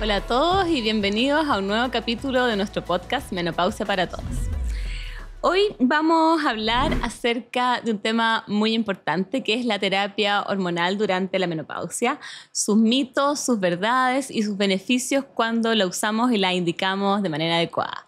Hola a todos y bienvenidos a un nuevo capítulo de nuestro podcast Menopausia para Todos. Hoy vamos a hablar acerca de un tema muy importante que es la terapia hormonal durante la menopausia, sus mitos, sus verdades y sus beneficios cuando la usamos y la indicamos de manera adecuada.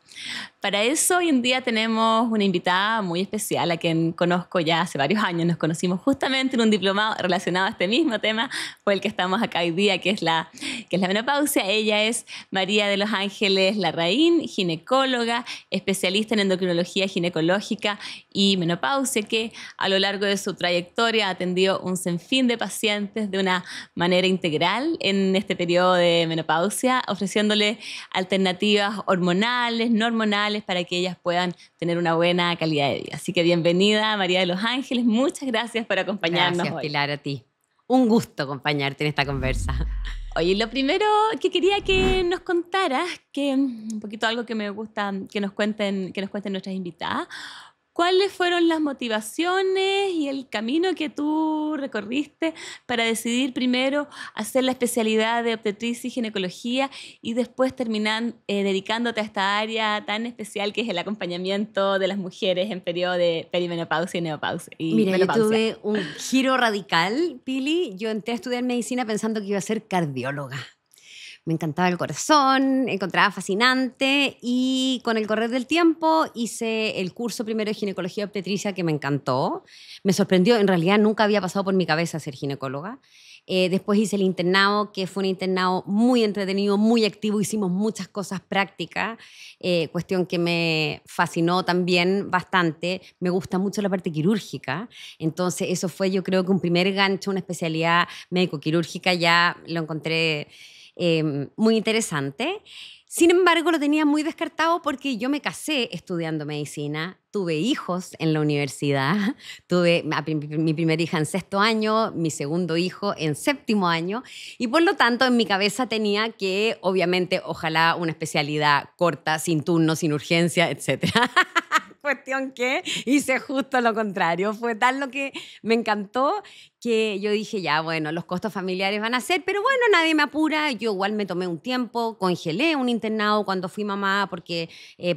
Para eso hoy en día tenemos una invitada muy especial a quien conozco ya hace varios años. Nos conocimos justamente en un diplomado relacionado a este mismo tema por el que estamos acá hoy día, que es la menopausia. Ella es María de los Ángeles Larraín, ginecóloga, especialista en endocrinología ginecológica y menopausia, que a lo largo de su trayectoria ha atendido un sinfín de pacientes de una manera integral en este periodo de menopausia, ofreciéndole alternativas hormonales, no hormonales, para que ellas puedan tener una buena calidad de vida. Así que bienvenida, María de los Ángeles. Muchas gracias por acompañarnos. Gracias, hoy. Pilar, a ti. Un gusto acompañarte en esta conversa. Oye, lo primero que quería que nos contaras, que un poquito algo que me gusta que nos cuenten nuestras invitadas, ¿cuáles fueron las motivaciones y el camino que tú recorriste para decidir primero hacer la especialidad de obstetricia y ginecología y después terminar dedicándote a esta área tan especial que es el acompañamiento de las mujeres en periodo de perimenopausia y menopausia? Mira, yo tuve un giro radical, Pili. Yo entré a estudiar medicina pensando que iba a ser cardióloga. Me encantaba el corazón, encontraba fascinante y con el correr del tiempo hice el curso primero de ginecología y obstetricia que me encantó. Me sorprendió, en realidad nunca había pasado por mi cabeza ser ginecóloga. Después hice el internado, que fue un internado muy entretenido, muy activo, hicimos muchas cosas prácticas, cuestión que me fascinó también bastante. Me gusta mucho la parte quirúrgica, entonces eso fue yo creo que un primer gancho, una especialidad médico-quirúrgica, ya lo encontré muy interesante. Sin embargo, lo tenía muy descartado porque yo me casé estudiando medicina, tuve hijos en la universidad, tuve mi primera hija en 6º año, mi segundo hijo en 7º año, y por lo tanto en mi cabeza tenía que, obviamente, ojalá una especialidad corta, sin turno, sin urgencia, etcétera. Cuestión que hice justo lo contrario. Fue tal lo que me encantó que yo dije, ya, bueno, los costos familiares van a ser, pero bueno, nadie me apura. Yo igual me tomé un tiempo, congelé un internado cuando fui mamá porque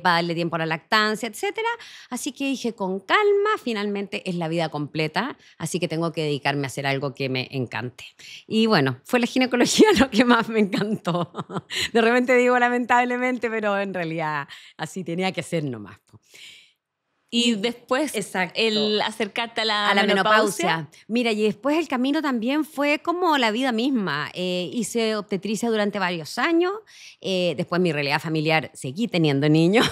para darle tiempo a la lactancia, etcétera. Así que dije, con calma, finalmente es la vida completa, así que tengo que dedicarme a hacer algo que me encante. Y bueno, fue la ginecología lo que más me encantó. De repente digo lamentablemente, pero en realidad así tenía que ser nomás. Y después exacto, el acercarte a la menopausia. Mira, y después el camino también fue como la vida misma. Hice obstetricia durante varios años. Después mi realidad familiar seguí teniendo niños.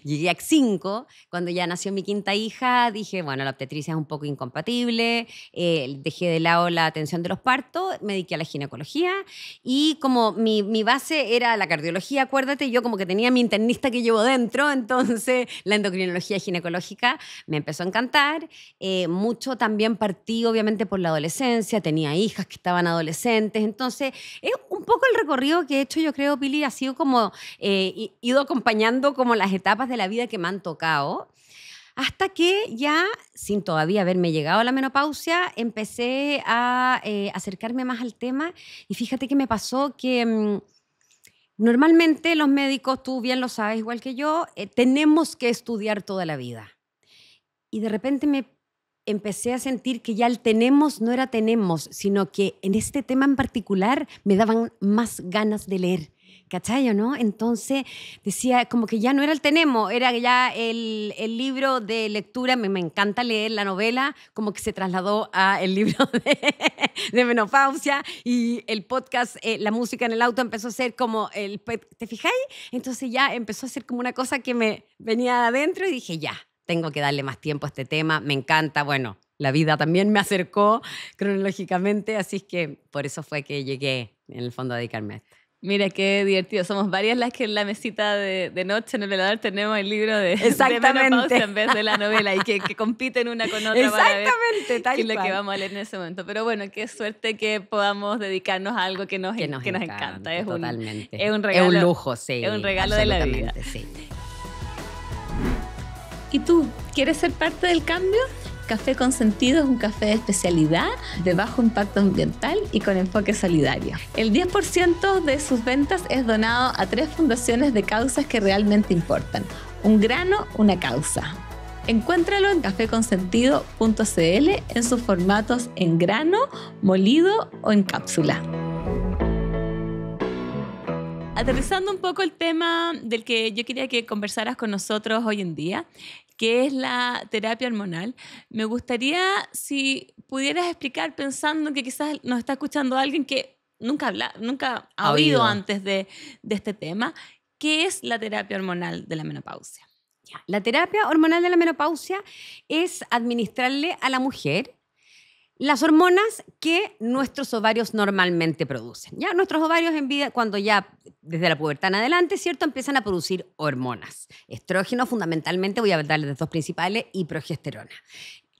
Llegué a 5. Cuando ya nació mi 5ª hija, dije, bueno, la obstetricia es un poco incompatible. Dejé de lado la atención de los partos, me dediqué a la ginecología. Y como mi base era la cardiología, acuérdate, yo como que tenía mi internista que llevo dentro, entonces la endocrinología ginecológica me empezó a encantar. Mucho también partí, obviamente, por la adolescencia. Tenía hijas que estaban adolescentes. Entonces, es un poco el recorrido que he hecho, yo creo, Pili, ha sido como ido acompañando como las etapas de la vida que me han tocado. Hasta que ya, sin todavía haberme llegado a la menopausia, empecé a acercarme más al tema. Y fíjate que me pasó que normalmente los médicos, tú bien lo sabes igual que yo, tenemos que estudiar toda la vida. Y de repente me empecé a sentir que ya el tenemos no era tenemos, sino que en este tema en particular me daban más ganas de leer. ¿Cachai o no? Entonces decía como que ya no era el tenemos, era ya el libro de lectura. Me encanta leer la novela, como que se trasladó al libro de menopausia, y el podcast, la música en el auto empezó a ser como ¿te fijáis? Entonces ya empezó a ser como una cosa que me venía de adentro y dije, ya, tengo que darle más tiempo a este tema, me encanta. Bueno, la vida también me acercó cronológicamente, así es que por eso fue que llegué en el fondo a dedicarme a esto. Mira, qué divertido. Somos varias las que en la mesita de noche en el velador tenemos el libro de menopausia en vez de la novela y que compiten una con otra. Exactamente, para ver qué es lo que vamos a leer en ese momento. Pero bueno, qué suerte que podamos dedicarnos a algo que nos encanta. Totalmente. Es un regalo. Es un lujo, sí. Es un regalo de la vida. Sí. ¿Y tú, quieres ser parte del cambio? Café Consentido es un café de especialidad, de bajo impacto ambiental y con enfoque solidario. El 10% de sus ventas es donado a 3 fundaciones de causas que realmente importan. Un grano, una causa. Encuéntralo en cafeconsentido.cl en sus formatos en grano, molido o en cápsula. Aterrizando un poco el tema del que yo quería que conversaras con nosotros hoy en día, que es la terapia hormonal, me gustaría si pudieras explicar, pensando que quizás nos está escuchando alguien que nunca ha oído antes de este tema, ¿qué es la terapia hormonal de la menopausia? La terapia hormonal de la menopausia es administrarle a la mujer las hormonas que nuestros ovarios normalmente producen. Ya nuestros ovarios en vida, cuando ya desde la pubertad en adelante, ¿cierto?, empiezan a producir hormonas. Estrógeno, fundamentalmente, voy a hablarles de 2 principales, y progesterona.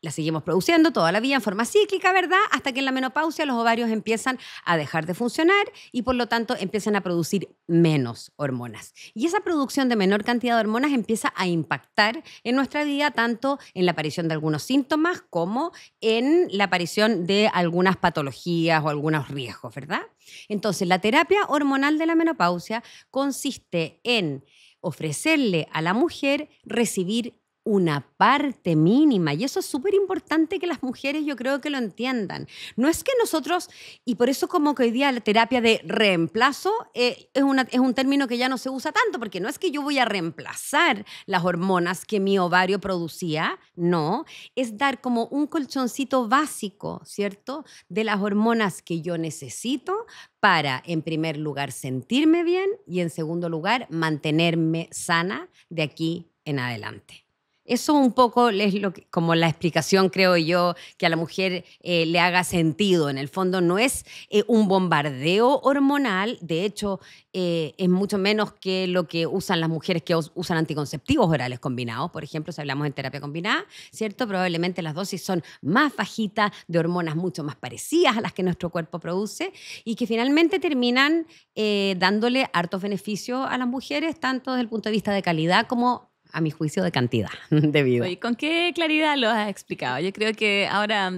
La seguimos produciendo toda la vida en forma cíclica, ¿verdad? Hasta que en la menopausia los ovarios empiezan a dejar de funcionar y por lo tanto empiezan a producir menos hormonas. Y esa producción de menor cantidad de hormonas empieza a impactar en nuestra vida, tanto en la aparición de algunos síntomas como en la aparición de algunas patologías o algunos riesgos, ¿verdad? Entonces, la terapia hormonal de la menopausia consiste en ofrecerle a la mujer recibir una parte mínima, y eso es súper importante que las mujeres, yo creo, que lo entiendan. No es que nosotros, y por eso como que hoy día la terapia de reemplazo es un término que ya no se usa tanto, porque no es que yo voy a reemplazar las hormonas que mi ovario producía, no, es dar como un colchoncito básico, ¿cierto?, de las hormonas que yo necesito para, en primer lugar, sentirme bien y, en segundo lugar, mantenerme sana de aquí en adelante. Eso un poco es como la explicación, creo yo, que a la mujer le haga sentido. En el fondo no es un bombardeo hormonal, de hecho es mucho menos que lo que usan las mujeres que usan anticonceptivos orales combinados. Por ejemplo, si hablamos en terapia combinada, ¿cierto?, probablemente las dosis son más bajitas, de hormonas mucho más parecidas a las que nuestro cuerpo produce y que finalmente terminan dándole hartos beneficios a las mujeres, tanto desde el punto de vista de calidad como, a mi juicio, de cantidad de vida. Oye, ¿con qué claridad lo has explicado? Yo creo que ahora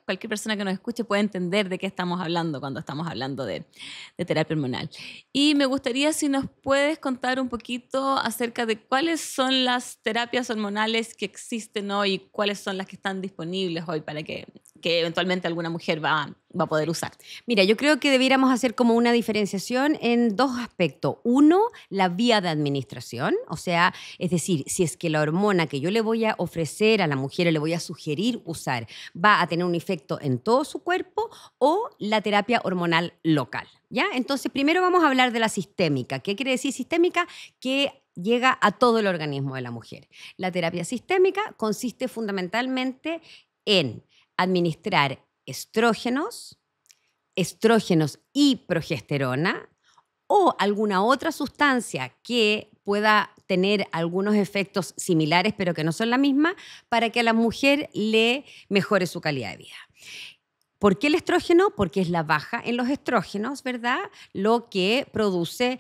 cualquier persona que nos escuche puede entender de qué estamos hablando cuando estamos hablando de terapia hormonal. Y me gustaría si nos puedes contar un poquito acerca de cuáles son las terapias hormonales que existen hoy y cuáles son las que están disponibles hoy para que eventualmente alguna mujer va a poder usar. Mira, yo creo que debiéramos hacer como una diferenciación en 2 aspectos. Uno, la vía de administración, o sea, es decir, si es que la hormona que yo le voy a ofrecer a la mujer o le voy a sugerir usar va a tener un efecto en todo su cuerpo, o la terapia hormonal local, ¿ya? Entonces, primero vamos a hablar de la sistémica. ¿Qué quiere decir sistémica? Que llega a todo el organismo de la mujer. La terapia sistémica consiste fundamentalmente en administrar estrógenos y progesterona o alguna otra sustancia que pueda tener algunos efectos similares pero que no son la misma, para que a la mujer le mejore su calidad de vida. ¿Por qué el estrógeno? Porque es la baja en los estrógenos, ¿verdad?, lo que produce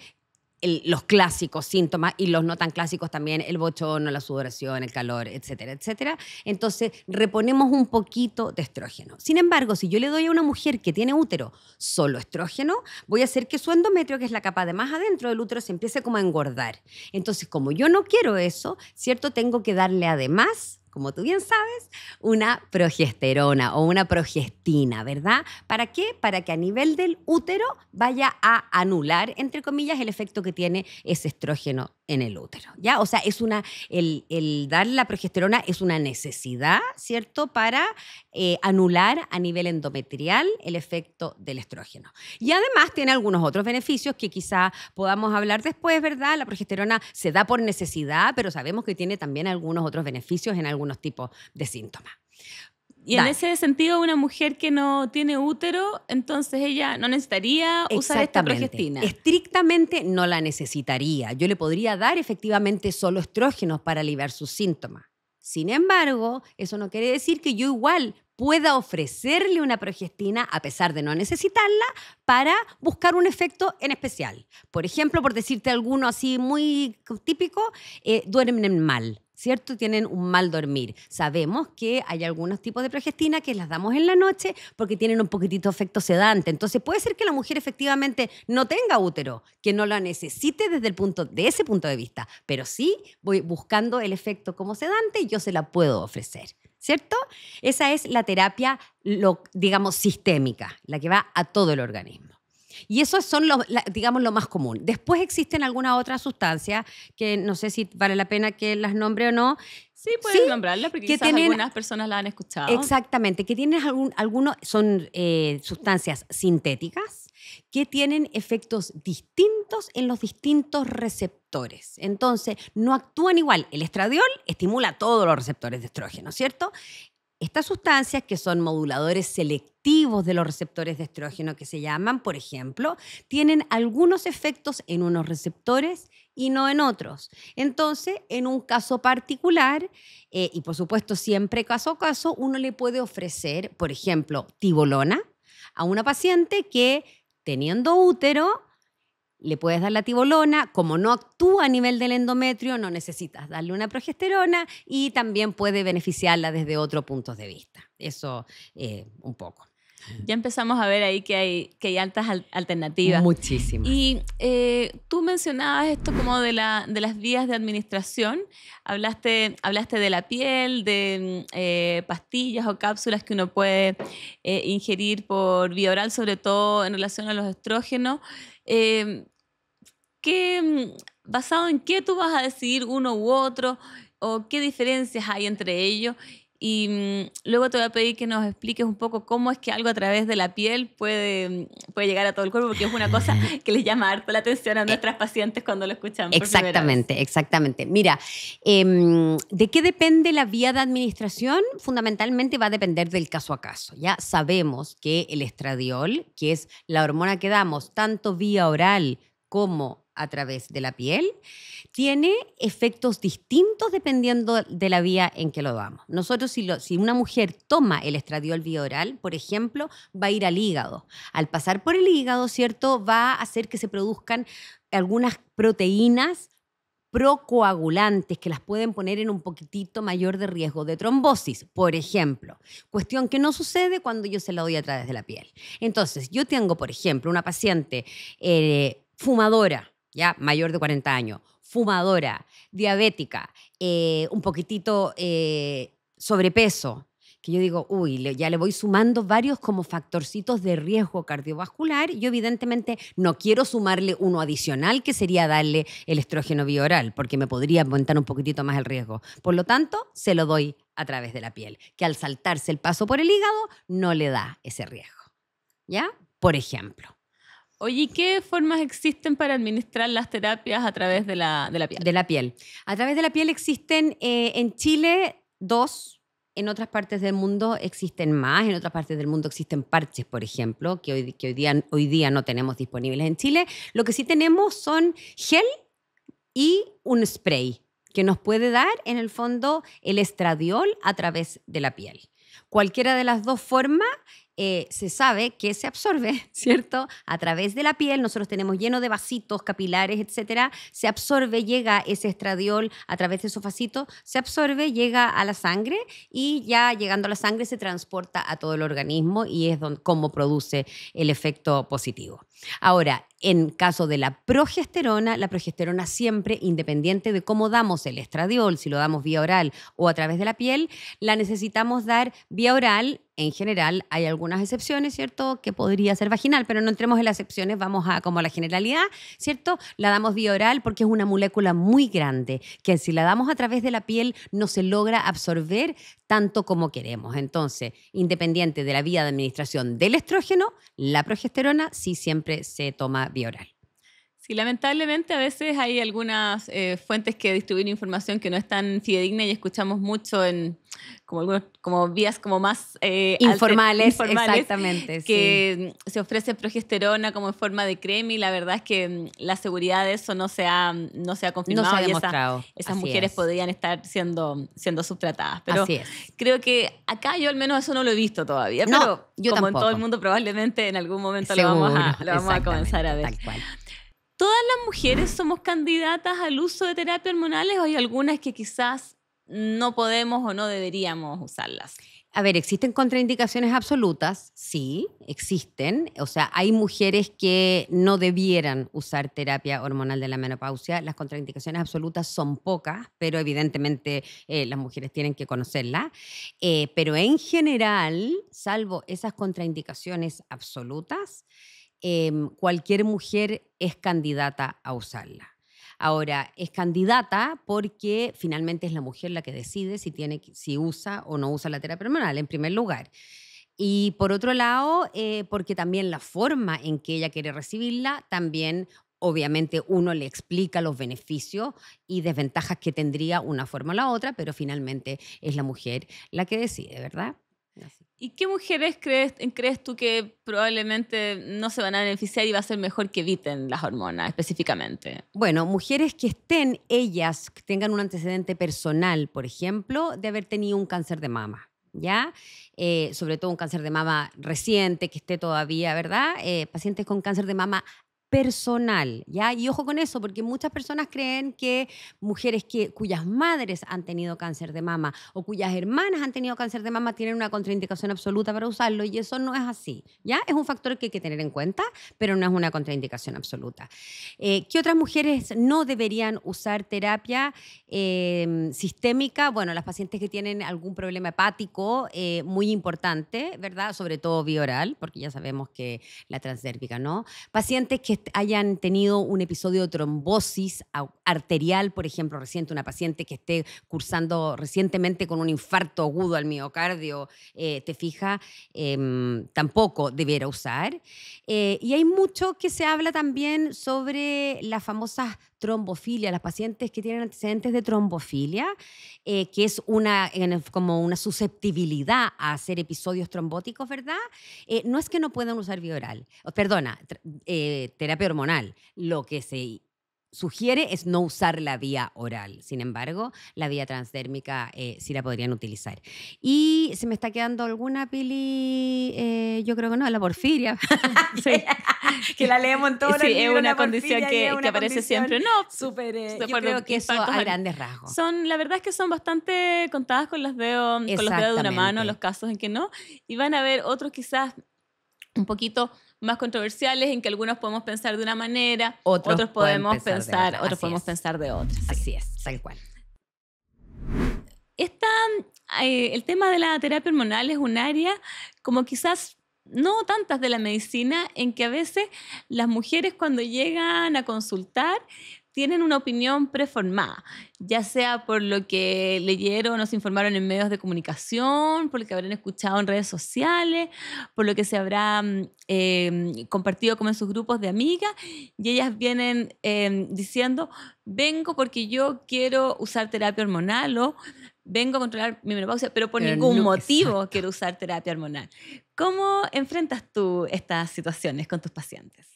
los clásicos síntomas, y los no tan clásicos también, el bochorno, la sudoración, el calor, etcétera, etcétera. Entonces, reponemos un poquito de estrógeno. Sin embargo, si yo le doy a una mujer que tiene útero solo estrógeno, voy a hacer que su endometrio, que es la capa de más adentro del útero, se empiece como a engordar. Entonces, como yo no quiero eso, ¿cierto?, tengo que darle además, como tú bien sabes, una progesterona o una progestina, ¿verdad? ¿Para qué? Para que a nivel del útero vaya a anular, entre comillas, el efecto que tiene ese estrógeno en el útero, ¿ya? O sea, el darle la progesterona es una necesidad, ¿cierto?, para anular a nivel endometrial el efecto del estrógeno. Y además tiene algunos otros beneficios que quizá podamos hablar después, ¿verdad? La progesterona se da por necesidad, pero sabemos que tiene también algunos otros beneficios en algunos tipos de síntomas. Y en ese sentido, una mujer que no tiene útero, entonces ella no necesitaría usar esta progestina. Estrictamente no la necesitaría. Yo le podría dar efectivamente solo estrógenos para aliviar sus síntomas. Sin embargo, eso no quiere decir que yo igual pueda ofrecerle una progestina, a pesar de no necesitarla, para buscar un efecto en especial. Por ejemplo, por decirte alguno así muy típico, duermen mal, ¿cierto? Tienen un mal dormir. Sabemos que hay algunos tipos de progestina que las damos en la noche porque tienen un poquitito efecto sedante. Entonces puede ser que la mujer efectivamente no tenga útero, que no la necesite desde ese punto de vista, pero sí voy buscando el efecto como sedante y yo se la puedo ofrecer, ¿cierto? Esa es la terapia, digamos, sistémica, la que va a todo el organismo. Y esos son, digamos, lo más común. Después existen algunas otras sustancias que no sé si vale la pena que las nombre o no. Sí, puedes nombrarlas porque quizás algunas personas la han escuchado. Exactamente, que tienen algunos, son sustancias sintéticas que tienen efectos distintos en los distintos receptores. Entonces, no actúan igual. El estradiol estimula todos los receptores de estrógeno, ¿cierto? Estas sustancias, que son moduladores selectivos de los receptores de estrógeno que se llaman, por ejemplo, tienen algunos efectos en unos receptores y no en otros. Entonces, en un caso particular, y por supuesto siempre caso a caso, uno le puede ofrecer, por ejemplo, tibolona a una paciente que, teniendo útero, le puedes dar la tibolona, como no actúa a nivel del endometrio, no necesitas darle una progesterona y también puede beneficiarla desde otro punto de vista. Eso un poco. Ya empezamos a ver ahí que hay altas alternativas. Muchísimas. Y tú mencionabas esto como de las vías de administración. Hablaste de la piel, de pastillas o cápsulas que uno puede ingerir por vía oral, sobre todo en relación a los estrógenos. ¿Basado en qué tú vas a decidir uno u otro? ¿O qué diferencias hay entre ellos? Y luego te voy a pedir que nos expliques un poco cómo es que algo a través de la piel puede llegar a todo el cuerpo, porque es una cosa que les llama harto la atención a nuestras pacientes cuando lo escuchan por primera vez. Exactamente. Mira, ¿de qué depende la vía de administración? Fundamentalmente va a depender del caso a caso. Ya sabemos que el estradiol, que es la hormona que damos tanto vía oral como a través de la piel, tiene efectos distintos dependiendo de la vía en que lo damos. Nosotros, si una mujer toma el estradiol vía oral, por ejemplo, va a ir al hígado. Al pasar por el hígado, ¿cierto?, va a hacer que se produzcan algunas proteínas procoagulantes que las pueden poner en un poquitito mayor de riesgo de trombosis, por ejemplo. Cuestión que no sucede cuando yo se la doy a través de la piel. Entonces, yo tengo, por ejemplo, una paciente fumadora, ya mayor de 40 años, fumadora, diabética, un poquitito sobrepeso, que yo digo, ya le voy sumando varios como factorcitos de riesgo cardiovascular. Yo evidentemente no quiero sumarle uno adicional, que sería darle el estrógeno vía oral, porque me podría aumentar un poquitito más el riesgo. Por lo tanto, se lo doy a través de la piel, que al saltarse el paso por el hígado no le da ese riesgo. ¿Ya? Por ejemplo. Oye, ¿qué formas existen para administrar las terapias a través de la piel? De la piel. A través de la piel existen en Chile 2, en otras partes del mundo existen más, en otras partes del mundo existen parches, por ejemplo, que hoy día no tenemos disponibles en Chile. Lo que sí tenemos son gel y un spray que nos puede dar, en el fondo, el estradiol a través de la piel. Cualquiera de las dos formas se sabe que se absorbe, ¿cierto? A través de la piel, nosotros tenemos lleno de vasitos capilares, etcétera, se absorbe, llega ese estradiol a través de esos vasitos, se absorbe, llega a la sangre y ya llegando a la sangre se transporta a todo el organismo y es como produce el efecto positivo. Ahora, en caso de la progesterona siempre, independiente de cómo damos el estradiol, si lo damos vía oral o a través de la piel, la necesitamos dar vía oral. En general, hay algunas excepciones, ¿cierto?, que podría ser vaginal, pero no entremos en las excepciones, vamos a como la generalidad, ¿cierto? La damos vía oral porque es una molécula muy grande, que si la damos a través de la piel no se logra absorber tanto como queremos. Entonces, independiente de la vía de administración del estrógeno, la progesterona sí siempre se toma vía oral. Sí, lamentablemente a veces hay algunas fuentes que distribuyen información que no es tan fidedigna y escuchamos mucho en como vías como más informales, exactamente, que se ofrece progesterona como en forma de crema y la verdad es que la seguridad de eso no se ha confirmado. No se ha demostrado. Esas mujeres podrían estar siendo subtratadas. Pero creo que acá yo al menos eso no lo he visto todavía. No, pero yo como tampoco. En todo el mundo probablemente en algún momento Seguro, lo vamos a comenzar a ver. Tal cual. ¿Todas las mujeres somos candidatas al uso de terapias hormonales o hay algunas que quizás no podemos o no deberíamos usarlas? A ver, ¿existen contraindicaciones absolutas? Sí, existen. O sea, hay mujeres que no debieran usar terapia hormonal de la menopausia. Las contraindicaciones absolutas son pocas, pero evidentemente las mujeres tienen que conocerlas. Pero en general, salvo esas contraindicaciones absolutas, cualquier mujer es candidata a usarla. Ahora, es candidata porque finalmente es la mujer la que decide si usa o no usa la terapia hormonal, en primer lugar. Y por otro lado, porque también la forma en que ella quiere recibirla, también obviamente uno le explica los beneficios y desventajas que tendría una forma o la otra, pero finalmente es la mujer la que decide, ¿verdad? Así. ¿Y qué mujeres crees tú que probablemente no se van a beneficiar y va a ser mejor que eviten las hormonas específicamente? Bueno, mujeres que que tengan un antecedente personal, por ejemplo, de haber tenido un cáncer de mama, ¿ya? Sobre todo un cáncer de mama reciente, que esté todavía, ¿verdad? Pacientes con cáncer de mama personal, ¿ya? Y ojo con eso, porque muchas personas creen que mujeres cuyas madres han tenido cáncer de mama o cuyas hermanas han tenido cáncer de mama tienen una contraindicación absoluta para usarlo, y eso no es así, ¿ya? Es un factor que hay que tener en cuenta, pero no es una contraindicación absoluta. ¿Qué otras mujeres no deberían usar terapia sistémica? Bueno, las pacientes que tienen algún problema hepático muy importante, ¿verdad? Sobre todo vía oral, porque ya sabemos que la transdérmica no. Pacientes que hayan tenido un episodio de trombosis arterial, por ejemplo, reciente, una paciente que esté cursando recientemente con un infarto agudo al miocardio, te fijas, tampoco debiera usar. Y hay mucho que se habla también sobre las famosas trombofilia, las pacientes que tienen antecedentes de trombofilia, que es como una susceptibilidad a hacer episodios trombóticos, ¿verdad? No es que no puedan usar vía oral, terapia hormonal. Lo que se sugiere es no usar la vía oral. Sin embargo, la vía transdérmica sí la podrían utilizar. Y se me está quedando alguna, Pili, yo creo que no, la porfiria. Sí. Que la leemos en todos los Sí, libros, es una la condición porfiria, que aparece siempre. No, súper, de yo acuerdo, creo que eso infartos a grandes rasgos. La verdad es que son bastante contadas con los dedos de una mano los casos en que no. Y van a haber otros quizás un poquito más controversiales en que algunos podemos pensar de una manera, otros podemos pensar de otra. Sí. Así es, tal cual. El tema de la terapia hormonal es un área como quizás no tantas de la medicina, en que a veces las mujeres cuando llegan a consultar tienen una opinión preformada, ya sea por lo que leyeron o se informaron en medios de comunicación, por lo que habrán escuchado en redes sociales, por lo que se habrá compartido como en sus grupos de amigas, y ellas vienen diciendo, vengo porque yo quiero usar terapia hormonal o vengo a controlar mi menopausia, pero por ningún motivo quiero usar terapia hormonal. ¿Cómo enfrentas tú estas situaciones con tus pacientes?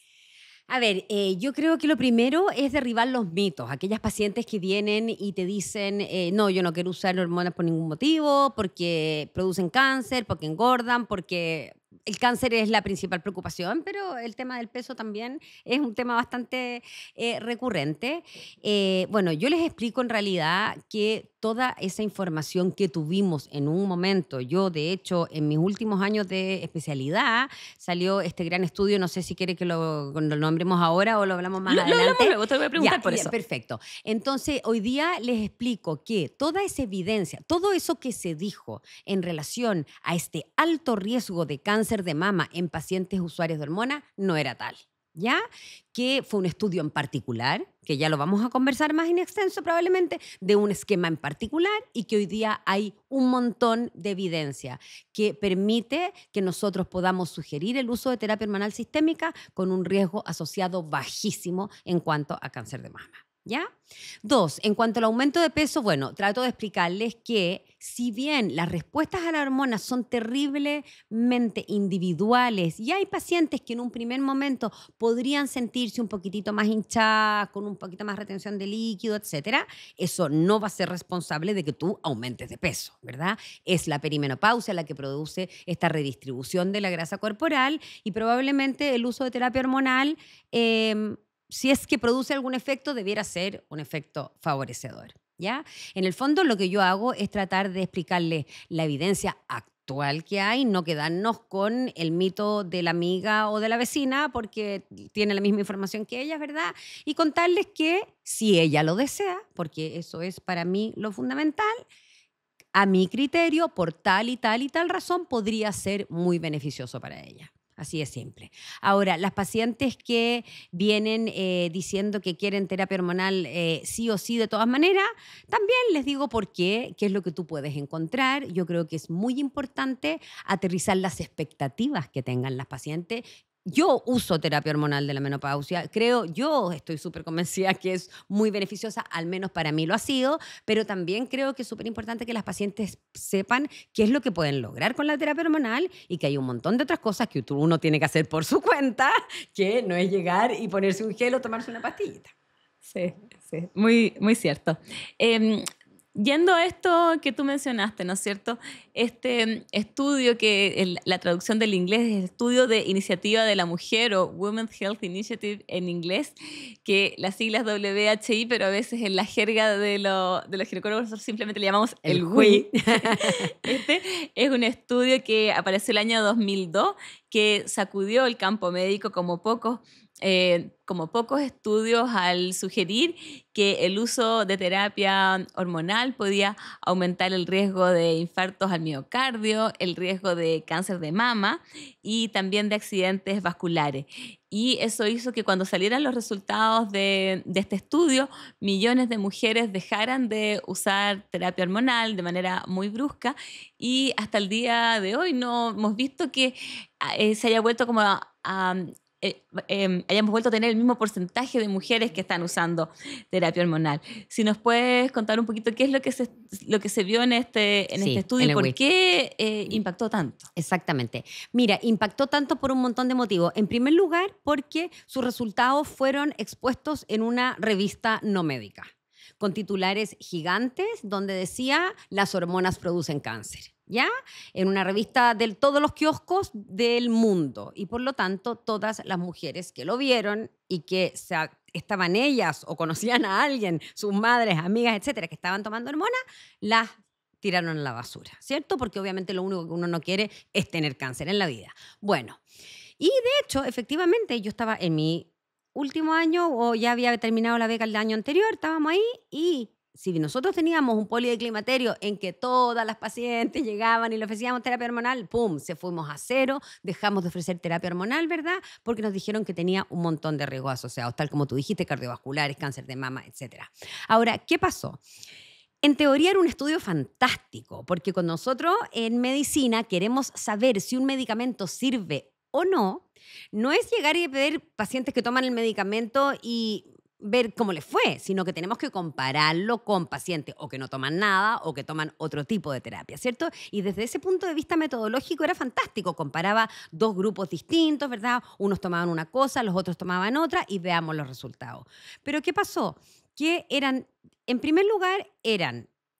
A ver, yo creo que lo primero es derribar los mitos. Aquellas pacientes que vienen y te dicen, no, yo no quiero usar hormonas por ningún motivo, porque producen cáncer, porque engordan, porque el cáncer es la principal preocupación, pero el tema del peso también es un tema bastante recurrente. Bueno, yo les explico en realidad que toda esa información que tuvimos en un momento, yo de hecho en mis últimos años de especialidad salió este gran estudio, no sé si quiere que lo nombremos ahora o lo hablamos más adelante. Lo hablamos luego, te voy a preguntar por eso. Perfecto. Entonces, hoy día les explico que toda esa evidencia, todo eso que se dijo en relación a este alto riesgo de cáncer de mama en pacientes usuarios de hormona no era tal, ¿ya? Que fue un estudio en particular, que ya lo vamos a conversar más en extenso probablemente, de un esquema en particular, y que hoy día hay un montón de evidencia que permite que nosotros podamos sugerir el uso de terapia hormonal sistémica con un riesgo asociado bajísimo en cuanto a cáncer de mama. ¿Ya? 2, en cuanto al aumento de peso, bueno, trato de explicarles que si bien las respuestas a la hormona son terriblemente individuales y hay pacientes que en un primer momento podrían sentirse un poquitito más hinchadas, con un poquito más retención de líquido, etcétera, eso no va a ser responsable de que tú aumentes de peso, ¿verdad? Es la perimenopausia la que produce esta redistribución de la grasa corporal y probablemente el uso de terapia hormonal si es que produce algún efecto, debiera ser un efecto favorecedor, ¿Ya? En el fondo lo que yo hago es tratar de explicarles la evidencia actual que hay, no quedarnos con el mito de la amiga o de la vecina porque tiene la misma información que ella, ¿verdad? Y contarles que si ella lo desea, porque eso es para mí lo fundamental, a mi criterio, por tal y tal y tal razón, podría ser muy beneficioso para ella. Así de simple. Ahora, las pacientes que vienen diciendo que quieren terapia hormonal sí o sí de todas maneras, también les digo por qué es lo que tú puedes encontrar. Yo creo que es muy importante aterrizar las expectativas que tengan las pacientes. Yo uso terapia hormonal de la menopausia, yo estoy súper convencida que es muy beneficiosa, al menos para mí lo ha sido, pero también creo que es súper importante que las pacientes sepan qué es lo que pueden lograr con la terapia hormonal y que hay un montón de otras cosas que uno tiene que hacer por su cuenta, que no es llegar y ponerse un gel o tomarse una pastillita. Sí, sí, muy, muy cierto. Yendo a esto que tú mencionaste, ¿no es cierto? Este estudio la traducción del inglés es el estudio de iniciativa de la mujer o Women's Health Initiative en inglés, que las siglas WHI, pero a veces en la jerga de los ginecólogos nosotros simplemente le llamamos el WHI. Este es un estudio que apareció el año 2002, que sacudió el campo médico como pocos estudios al sugerir que el uso de terapia hormonal podía aumentar el riesgo de infartos al miocardio, el riesgo de cáncer de mama y también de accidentes vasculares. Y eso hizo que cuando salieran los resultados de este estudio, millones de mujeres dejaran de usar terapia hormonal de manera muy brusca y hasta el día de hoy no hemos visto que se haya vuelto como hayamos vuelto a tener el mismo porcentaje de mujeres que están usando terapia hormonal. Si nos puedes contar un poquito qué es lo que se vio en este estudio y por qué impactó tanto. Exactamente. Mira, impactó tanto por un montón de motivos. En primer lugar, porque sus resultados fueron expuestos en una revista no médica, con titulares gigantes donde decía las hormonas producen cáncer. ¿Ya? En una revista de todos los kioscos del mundo. Y por lo tanto, todas las mujeres que lo vieron y que estaban ellas o conocían a alguien, sus madres, amigas, etcétera, que estaban tomando hormonas, las tiraron a la basura, ¿cierto? Porque obviamente lo único que uno no quiere es tener cáncer en la vida. Bueno, y de hecho, efectivamente, yo estaba en mi último año o ya había terminado la beca el año anterior, estábamos ahí y si nosotros teníamos un poli de climaterio en que todas las pacientes llegaban y le ofrecíamos terapia hormonal, ¡pum!, se fuimos a cero, dejamos de ofrecer terapia hormonal, ¿verdad? Porque nos dijeron que tenía un montón de riesgos asociados, tal como tú dijiste, cardiovasculares, cáncer de mama, etc. Ahora, ¿qué pasó? En teoría era un estudio fantástico, porque con nosotros en medicina queremos saber si un medicamento sirve o no. No es llegar y pedir pacientes que toman el medicamento y ver cómo les fue, sino que tenemos que compararlo con pacientes o que no toman nada o que toman otro tipo de terapia, ¿cierto? Y desde ese punto de vista metodológico era fantástico. Comparaba dos grupos distintos, ¿verdad? Unos tomaban una cosa, los otros tomaban otra y veamos los resultados. Pero ¿qué pasó? Que en primer lugar,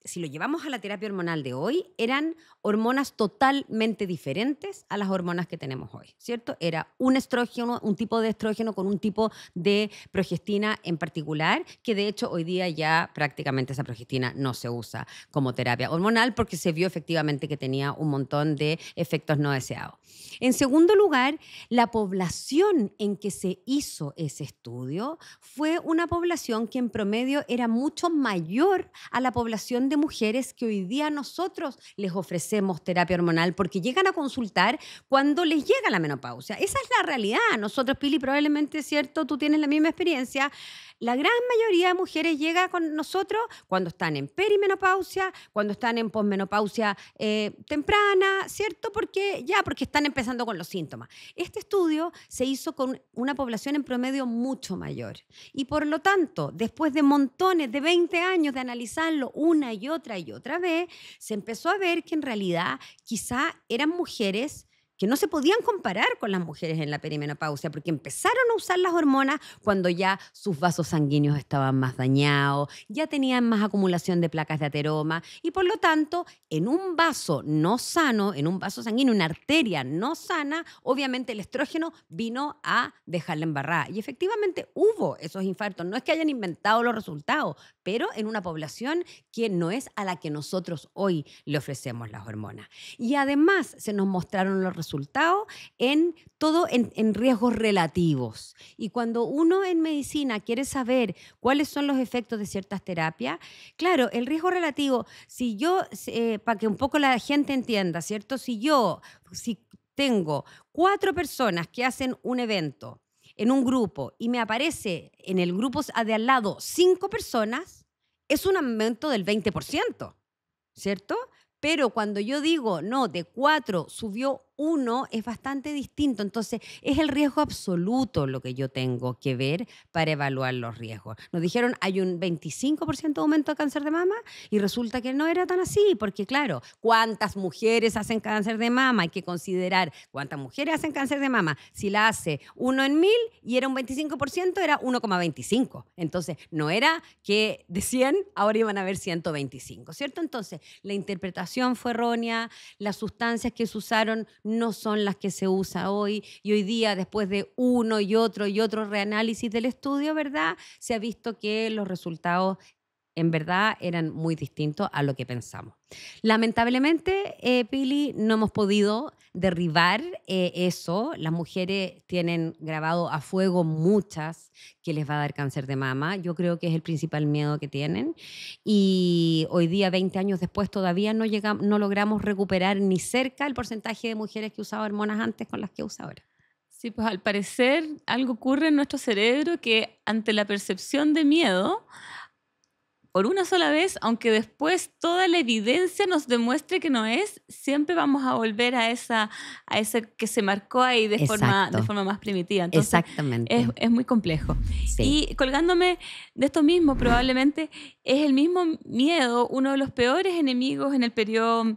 si lo llevamos a la terapia hormonal de hoy, eran hormonas totalmente diferentes a las hormonas que tenemos hoy, ¿cierto? Era un estrógeno, un tipo de estrógeno con un tipo de progestina en particular, que de hecho hoy día ya prácticamente esa progestina no se usa como terapia hormonal porque se vio efectivamente que tenía un montón de efectos no deseados. En segundo lugar, la población en que se hizo ese estudio fue una población que en promedio era mucho mayor a la población de mujeres que hoy día nosotros les ofrecemos terapia hormonal porque llegan a consultar cuando les llega la menopausia. Esa es la realidad. Nosotros, Pili, probablemente es cierto, tú tienes la misma experiencia. La gran mayoría de mujeres llega con nosotros cuando están en perimenopausia, cuando están en posmenopausia temprana, ¿cierto? Porque están empezando con los síntomas. Este estudio se hizo con una población en promedio mucho mayor. Y por lo tanto, después de montones, de 20 años de analizarlo una y otra vez, se empezó a ver que en realidad quizá eran mujeres que no se podían comparar con las mujeres en la perimenopausia, porque empezaron a usar las hormonas cuando ya sus vasos sanguíneos estaban más dañados, ya tenían más acumulación de placas de ateroma y por lo tanto, en un vaso no sano, en un vaso sanguíneo, una arteria no sana, obviamente el estrógeno vino a dejarla embarrada. Y efectivamente hubo esos infartos. No es que hayan inventado los resultados, pero en una población que no es a la que nosotros hoy le ofrecemos las hormonas. Y además se nos mostraron los resultados en todo en riesgos relativos. Y cuando uno en medicina quiere saber cuáles son los efectos de ciertas terapias, claro, el riesgo relativo, si yo, para que un poco la gente entienda, ¿cierto? Si tengo 4 personas que hacen un evento en un grupo y me aparece en el grupo de al lado 5 personas, es un aumento del 20%, ¿cierto? Pero cuando yo digo, no, de 4 subió 1, es bastante distinto. Entonces, es el riesgo absoluto lo que yo tengo que ver para evaluar los riesgos. Nos dijeron, hay un 25% de aumento de cáncer de mama y resulta que no era tan así, porque claro, ¿cuántas mujeres hacen cáncer de mama? Hay que considerar cuántas mujeres hacen cáncer de mama. Si la hace 1 en 1000 y era un 25%, era 1,25. Entonces, no era que de 100 ahora iban a haber 125, ¿cierto? Entonces, la interpretación fue errónea, las sustancias que se usaron no son las que se usa hoy y hoy día después de uno y otro reanálisis del estudio, ¿verdad? Se ha visto que los resultados en verdad eran muy distintos a lo que pensamos. Lamentablemente, Pili, no hemos podido derribar eso. Las mujeres tienen grabado a fuego muchas que les va a dar cáncer de mama. Yo creo que es el principal miedo que tienen. Y hoy día, 20 años después, todavía no logramos recuperar ni cerca el porcentaje de mujeres que usaban hormonas antes con las que usa ahora. Sí, pues al parecer algo ocurre en nuestro cerebro que ante la percepción de miedo, por una sola vez, aunque después toda la evidencia nos demuestre que no es, siempre vamos a volver a ese que se marcó ahí de forma más primitiva. Entonces, exactamente. Es muy complejo. Sí. Y colgándome de esto mismo, probablemente es el mismo miedo, uno de los peores enemigos en el periodo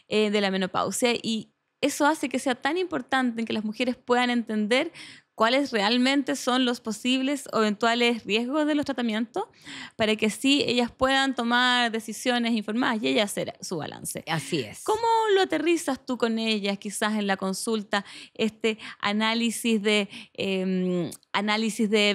de la menopausia, y eso hace que sea tan importante que las mujeres puedan entender cuáles realmente son los posibles o eventuales riesgos de los tratamientos para que así ellas puedan tomar decisiones informadas y ellas hacer su balance. Así es. ¿Cómo lo aterrizas tú con ellas quizás en la consulta, este análisis de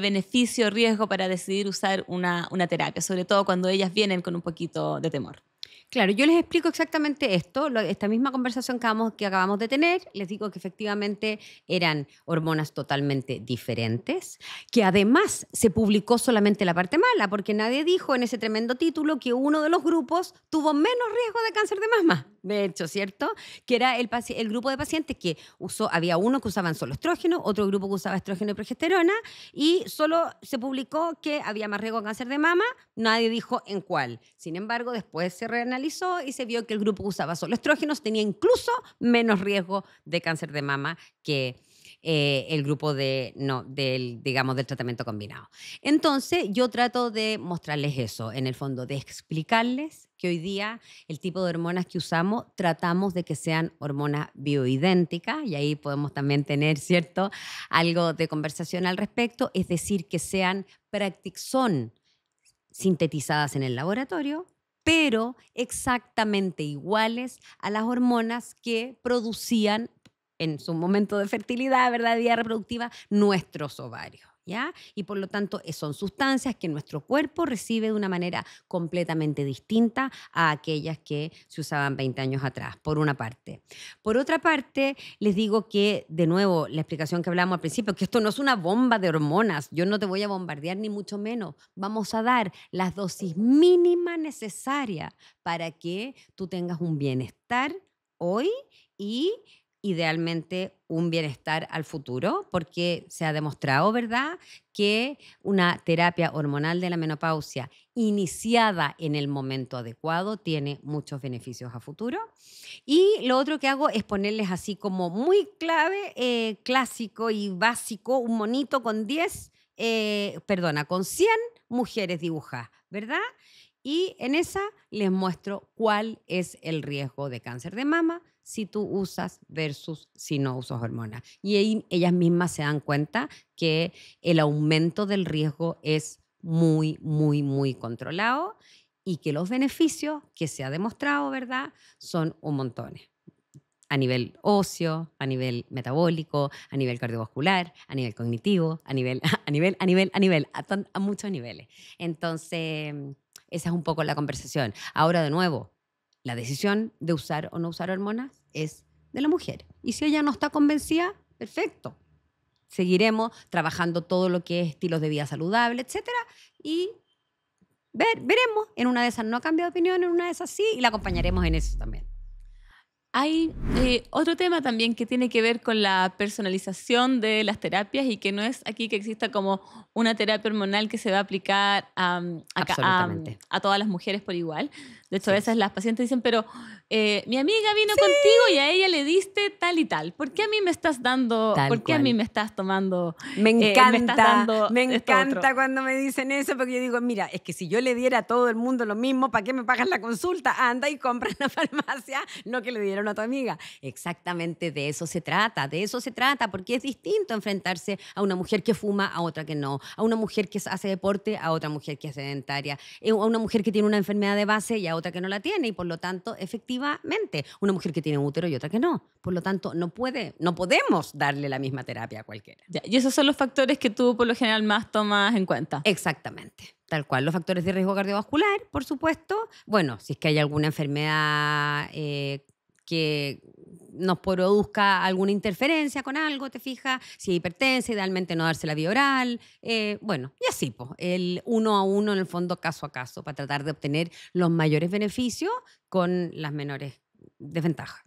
beneficio-riesgo para decidir usar una terapia, sobre todo cuando ellas vienen con un poquito de temor? Claro, yo les explico exactamente esto, esta misma conversación que acabamos de tener, les digo que efectivamente eran hormonas totalmente diferentes, que además se publicó solamente la parte mala, porque nadie dijo en ese tremendo título que uno de los grupos tuvo menos riesgo de cáncer de mama. De hecho, ¿cierto? Que era el grupo de pacientes que había uno que usaban solo estrógeno, otro grupo que usaba estrógeno y progesterona, y solo se publicó que había más riesgo de cáncer de mama, nadie dijo en cuál. Sin embargo, después se reanalizó y se vio que el grupo que usaba solo estrógenos tenía incluso menos riesgo de cáncer de mama que el grupo del tratamiento combinado. Entonces, yo trato de mostrarles eso, en el fondo, de explicarles que hoy día el tipo de hormonas que usamos tratamos de que sean hormonas bioidénticas, y ahí podemos también tener, ¿cierto?, algo de conversación al respecto, es decir, que son sintetizadas en el laboratorio, pero exactamente iguales a las hormonas que producían en su momento de fertilidad, ¿verdad?, de vida reproductiva, nuestros ovarios, ¿ya? Y por lo tanto son sustancias que nuestro cuerpo recibe de una manera completamente distinta a aquellas que se usaban 20 años atrás, por una parte. Por otra parte, les digo que, de nuevo, la explicación que hablamos al principio, que esto no es una bomba de hormonas, yo no te voy a bombardear ni mucho menos, vamos a dar las dosis mínimas necesarias para que tú tengas un bienestar hoy y idealmente un bienestar al futuro, porque se ha demostrado, ¿verdad?, que una terapia hormonal de la menopausia iniciada en el momento adecuado tiene muchos beneficios a futuro. Y lo otro que hago es ponerles así como muy clave, clásico y básico, un monito con 100 mujeres dibujadas, ¿verdad? Y en esa les muestro cuál es el riesgo de cáncer de mama si tú usas versus si no usas hormonas. Y ahí ellas mismas se dan cuenta que el aumento del riesgo es muy, muy, muy controlado y que los beneficios que se ha demostrado, ¿verdad?, son un montón. A nivel óseo, a nivel metabólico, a nivel cardiovascular, a nivel cognitivo, a muchos niveles. Entonces, esa es un poco la conversación. Ahora, de nuevo, la decisión de usar o no usar hormonas es de la mujer. Y si ella no está convencida, perfecto. Seguiremos trabajando todo lo que es estilos de vida saludable, etcétera, y veremos. En una de esas no cambia de opinión, en una de esas sí, y la acompañaremos en eso también. Hay otro tema también que tiene que ver con la personalización de las terapias y que no es aquí que exista como una terapia hormonal que se va a aplicar Absolutamente. a todas las mujeres por igual. De hecho, Sí. a veces las pacientes dicen, pero mi amiga vino contigo y a ella le diste tal y tal. ¿Por qué a mí me estás dando, Tal por qué a cual. mí me estás tomando, Me me estás dando me esto otro? encanta cuando me dicen eso, porque yo digo, mira, es que si yo le diera a todo el mundo lo mismo, ¿para qué me pagan la consulta? Anda y compra en la farmacia, no que le dieron a tu amiga. Exactamente de eso se trata, porque es distinto enfrentarse a una mujer que fuma, a otra que no, a una mujer que hace deporte, a otra mujer que es sedentaria, a una mujer que tiene una enfermedad de base y a otra que no la tiene, y por lo tanto, efectivamente, una mujer que tiene útero y otra que no. Por lo tanto, no podemos darle la misma terapia a cualquiera. Ya, y esos son los factores que tú por lo general más tomas en cuenta. Exactamente, tal cual. Los factores de riesgo cardiovascular, por supuesto. Bueno, si es que hay alguna enfermedad que nos produzca alguna interferencia con algo, ¿te fijas? Si hay hipertensa, idealmente no darse la vía oral. Bueno, y así, pues, el uno a uno, en el fondo, caso a caso, para tratar de obtener los mayores beneficios con las menores desventajas.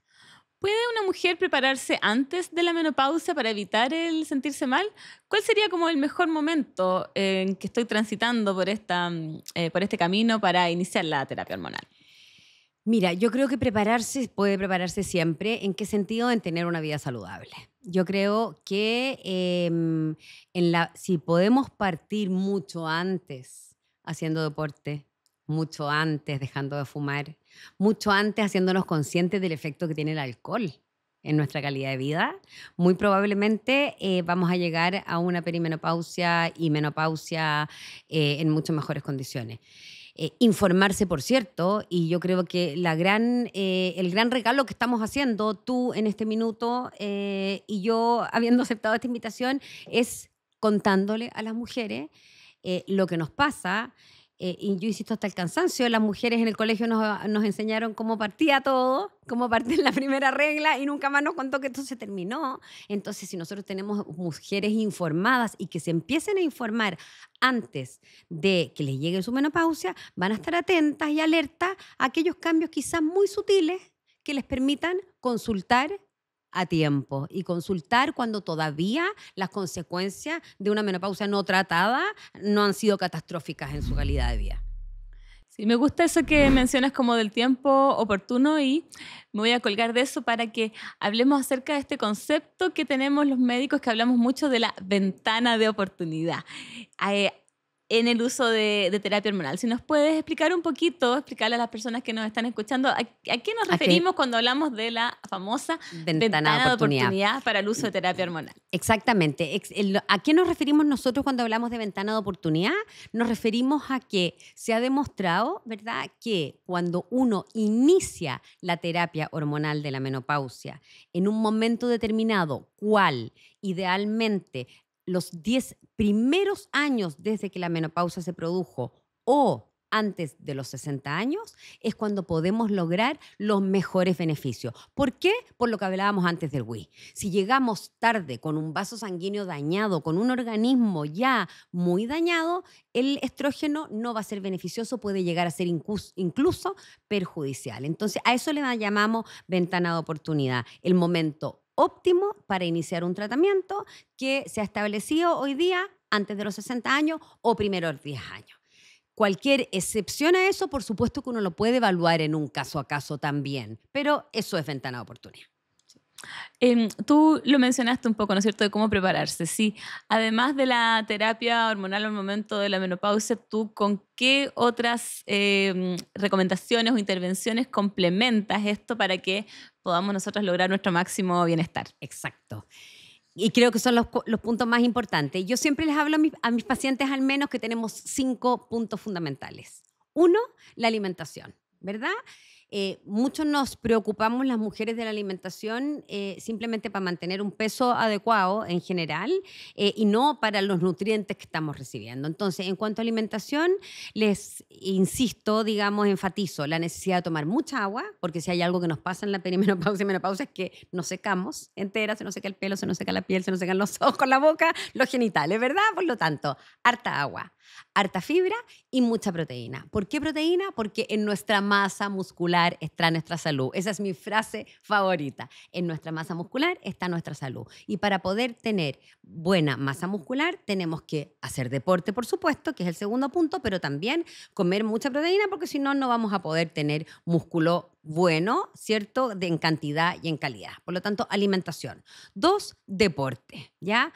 ¿Puede una mujer prepararse antes de la menopausia para evitar el sentirse mal? ¿Cuál sería como el mejor momento en que estoy transitando por este camino para iniciar la terapia hormonal? Mira, yo creo que puede prepararse siempre. ¿En qué sentido? En tener una vida saludable. Yo creo que si podemos partir mucho antes haciendo deporte, mucho antes dejando de fumar, mucho antes haciéndonos conscientes del efecto que tiene el alcohol en nuestra calidad de vida, muy probablemente vamos a llegar a una perimenopausia y menopausia en mucho mejores condiciones. Informarse, por cierto, y yo creo que el gran regalo que estamos haciendo tú en este minuto y yo habiendo aceptado esta invitación es contándole a las mujeres lo que nos pasa. Y yo insisto hasta el cansancio, las mujeres en el colegio nos enseñaron cómo partía todo, cómo partía la primera regla y nunca más nos contó que esto se terminó. Entonces, si nosotros tenemos mujeres informadas y que se empiecen a informar antes de que les llegue su menopausia, van a estar atentas y alertas a aquellos cambios quizás muy sutiles que les permitan consultar a tiempo y consultar cuando todavía las consecuencias de una menopausia no tratada no han sido catastróficas en su calidad de vida. Sí, me gusta eso que mencionas como del tiempo oportuno y me voy a colgar de eso para que hablemos acerca de este concepto que tenemos los médicos, que hablamos mucho de la ventana de oportunidad en el uso de terapia hormonal. Si nos puedes explicar un poquito, explicarle a las personas que nos están escuchando, ¿a qué nos referimos cuando hablamos de la famosa ventana de oportunidad para el uso de terapia hormonal? Exactamente. ¿A qué nos referimos nosotros cuando hablamos de ventana de oportunidad? Nos referimos a que se ha demostrado, ¿verdad?, que cuando uno inicia la terapia hormonal de la menopausia en un momento determinado, ¿cuál? Idealmente los 10 primeros años desde que la menopausia se produjo o antes de los 60 años, es cuando podemos lograr los mejores beneficios. ¿Por qué? Por lo que hablábamos antes del WI. Si llegamos tarde con un vaso sanguíneo dañado, con un organismo ya muy dañado, el estrógeno no va a ser beneficioso, puede llegar a ser incluso perjudicial. Entonces, a eso le llamamos ventana de oportunidad, el momento óptimo para iniciar un tratamiento que se ha establecido hoy día antes de los 60 años o primeros 10 años. Cualquier excepción a eso, por supuesto que uno lo puede evaluar en un caso a caso también, pero eso es ventana de oportunidad. Tú lo mencionaste un poco, ¿no es cierto?, de cómo prepararse. Sí, además de la terapia hormonal al momento de la menopausia, ¿tú con qué otras recomendaciones o intervenciones complementas esto para que podamos nosotros lograr nuestro máximo bienestar? Exacto. Y creo que son los puntos más importantes. Yo siempre les hablo a mis pacientes al menos que tenemos 5 puntos fundamentales. Uno, la alimentación, ¿verdad? Muchos nos preocupamos las mujeres de la alimentación simplemente para mantener un peso adecuado en general y no para los nutrientes que estamos recibiendo. Entonces, en cuanto a alimentación, les insisto, digamos, enfatizo la necesidad de tomar mucha agua, porque si hay algo que nos pasa en la perimenopausia y menopausia es que nos secamos enteras, se nos seca el pelo, se nos seca la piel, se nos secan los ojos, la boca, los genitales, ¿verdad? Por lo tanto, harta agua, harta fibra y mucha proteína. ¿Por qué proteína? Porque en nuestra masa muscular está nuestra salud. Esa es mi frase favorita. En nuestra masa muscular está nuestra salud. Y para poder tener buena masa muscular tenemos que hacer deporte, por supuesto, que es el segundo punto, pero también comer mucha proteína porque si no, no vamos a poder tener músculo bueno, ¿cierto? En cantidad y en calidad. Por lo tanto, alimentación. 2, deporte, ¿ya?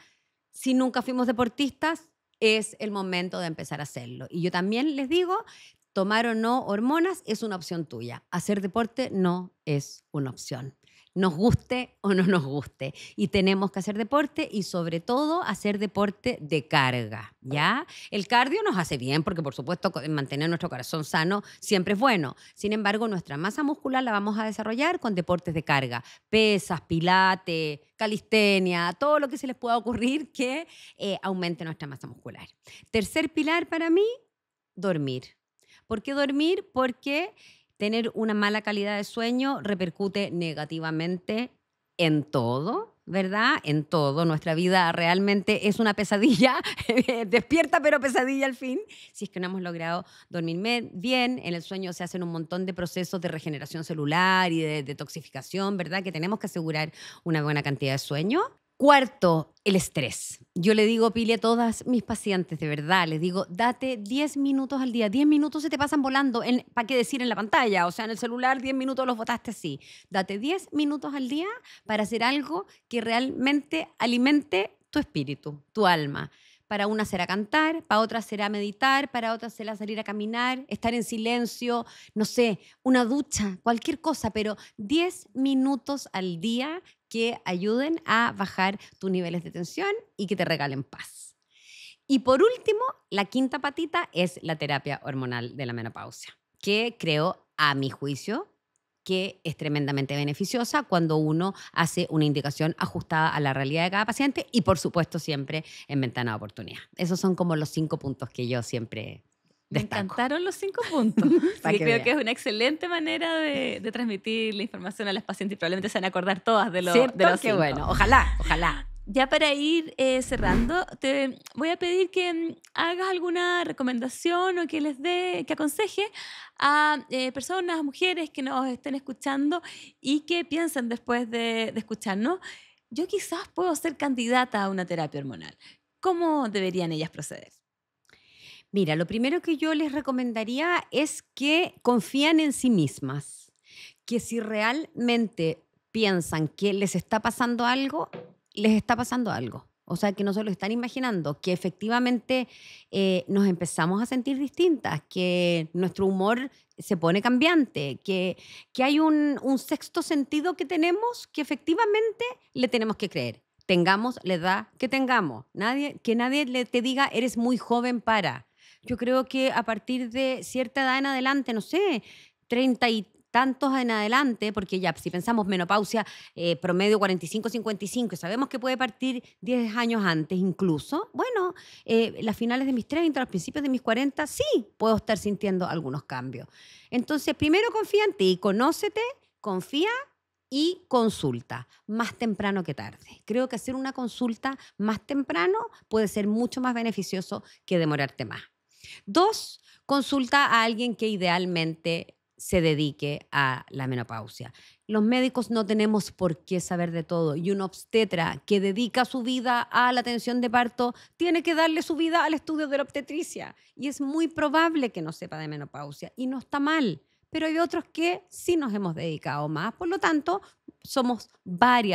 Si nunca fuimos deportistas, es el momento de empezar a hacerlo. Y yo también les digo, tomar o no hormonas es una opción tuya. Hacer deporte no es una opción. Nos guste o no nos guste. Y tenemos que hacer deporte y sobre todo hacer deporte de carga, ¿ya? El cardio nos hace bien porque por supuesto mantener nuestro corazón sano siempre es bueno. Sin embargo, nuestra masa muscular la vamos a desarrollar con deportes de carga. Pesas, pilates, calistenia, todo lo que se les pueda ocurrir que aumente nuestra masa muscular. Tercer pilar para mí, dormir. ¿Por qué dormir? Porque tener una mala calidad de sueño repercute negativamente en todo, ¿verdad? En todo. Nuestra vida realmente es una pesadilla, despierta pero pesadilla al fin, si es que no hemos logrado dormir bien. En el sueño se hacen un montón de procesos de regeneración celular y de detoxificación, ¿verdad? Que tenemos que asegurar una buena cantidad de sueño. Cuarto, el estrés. Yo le digo, Pili, a todas mis pacientes, de verdad, les digo, date 10 minutos al día. 10 minutos se te pasan volando, ¿para qué decir en la pantalla? O sea, en el celular 10 minutos los botaste así. Date 10 minutos al día para hacer algo que realmente alimente tu espíritu, tu alma. Para una será cantar, para otra será meditar, para otra será salir a caminar, estar en silencio, no sé, una ducha, cualquier cosa, pero 10 minutos al día que ayuden a bajar tus niveles de tensión y que te regalen paz. Y por último, la quinta patita es la terapia hormonal de la menopausia, que creo, a mi juicio, que es tremendamente beneficiosa cuando uno hace una indicación ajustada a la realidad de cada paciente y, por supuesto, siempre en ventana de oportunidad. Esos son como los 5 puntos que yo siempre destaco. Me encantaron los 5 puntos. Sí, creo que es una excelente manera de transmitir la información a las pacientes y probablemente se van a acordar todas de los 5. Qué bueno, ojalá, ojalá. Ya para ir cerrando, te voy a pedir que hagas alguna recomendación o que les dé, que aconseje a personas, mujeres que nos estén escuchando y que piensen después de escucharnos. Yo quizás puedo ser candidata a una terapia hormonal. ¿Cómo deberían ellas proceder? Mira, lo primero que yo les recomendaría es que confíen en sí mismas, que si realmente piensan que les está pasando algo, les está pasando algo. O sea, que no se lo están imaginando, que efectivamente nos empezamos a sentir distintas, que nuestro humor se pone cambiante, que hay un sexto sentido que tenemos que efectivamente le tenemos que creer. Tengamos la edad que tengamos. Que nadie te diga, eres muy joven para. Yo creo que a partir de cierta edad en adelante, no sé, 30 y tantos en adelante, porque ya si pensamos menopausia promedio 45-55, sabemos que puede partir 10 años antes incluso, bueno, las finales de mis 30, los principios de mis 40, sí puedo estar sintiendo algunos cambios. Entonces, primero confía en ti, conócete, confía y consulta, más temprano que tarde. Creo que hacer una consulta más temprano puede ser mucho más beneficioso que demorarte más. 2, consulta a alguien que idealmente se dedique a la menopausia. Los médicos no tenemos por qué saber de todo y un obstetra que dedica su vida a la atención de parto tiene que darle su vida al estudio de la obstetricia y es muy probable que no sepa de menopausia y no está mal, pero hay otros que sí nos hemos dedicado más. Por lo tanto, somos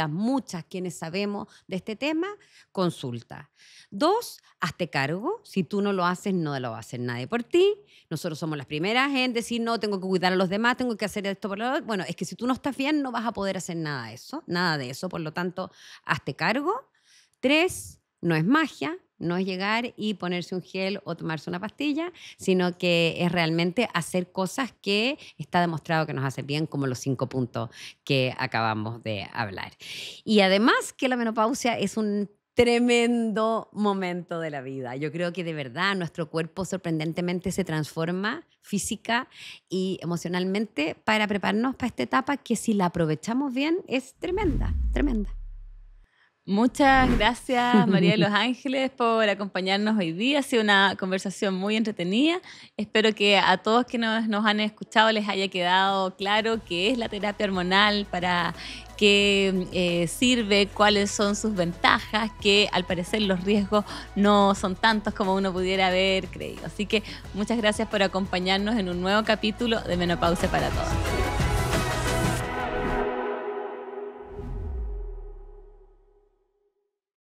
muchas quienes sabemos de este tema. Consulta. 2, hazte cargo. Si tú no lo haces, no lo va a hacer nadie por ti. Nosotros somos las primeras en decir, no, tengo que cuidar a los demás, tengo que hacer esto por lo otro. Bueno, es que si tú no estás bien, no vas a poder hacer nada de eso. Por lo tanto, hazte cargo. 3, no es magia. No es llegar y ponerse un gel o tomarse una pastilla, sino que es realmente hacer cosas que está demostrado que nos hacen bien, como los 5 puntos que acabamos de hablar. Y además que la menopausia es un tremendo momento de la vida. Yo creo que de verdad nuestro cuerpo sorprendentemente se transforma física y emocionalmente para prepararnos para esta etapa que si la aprovechamos bien es tremenda, tremenda. Muchas gracias, María de los Ángeles, por acompañarnos hoy día. Ha sido una conversación muy entretenida. Espero que a todos que nos han escuchado les haya quedado claro qué es la terapia hormonal, para qué sirve, cuáles son sus ventajas, que al parecer los riesgos no son tantos como uno pudiera haber creído. Así que muchas gracias por acompañarnos en un nuevo capítulo de Menopausia para Todas.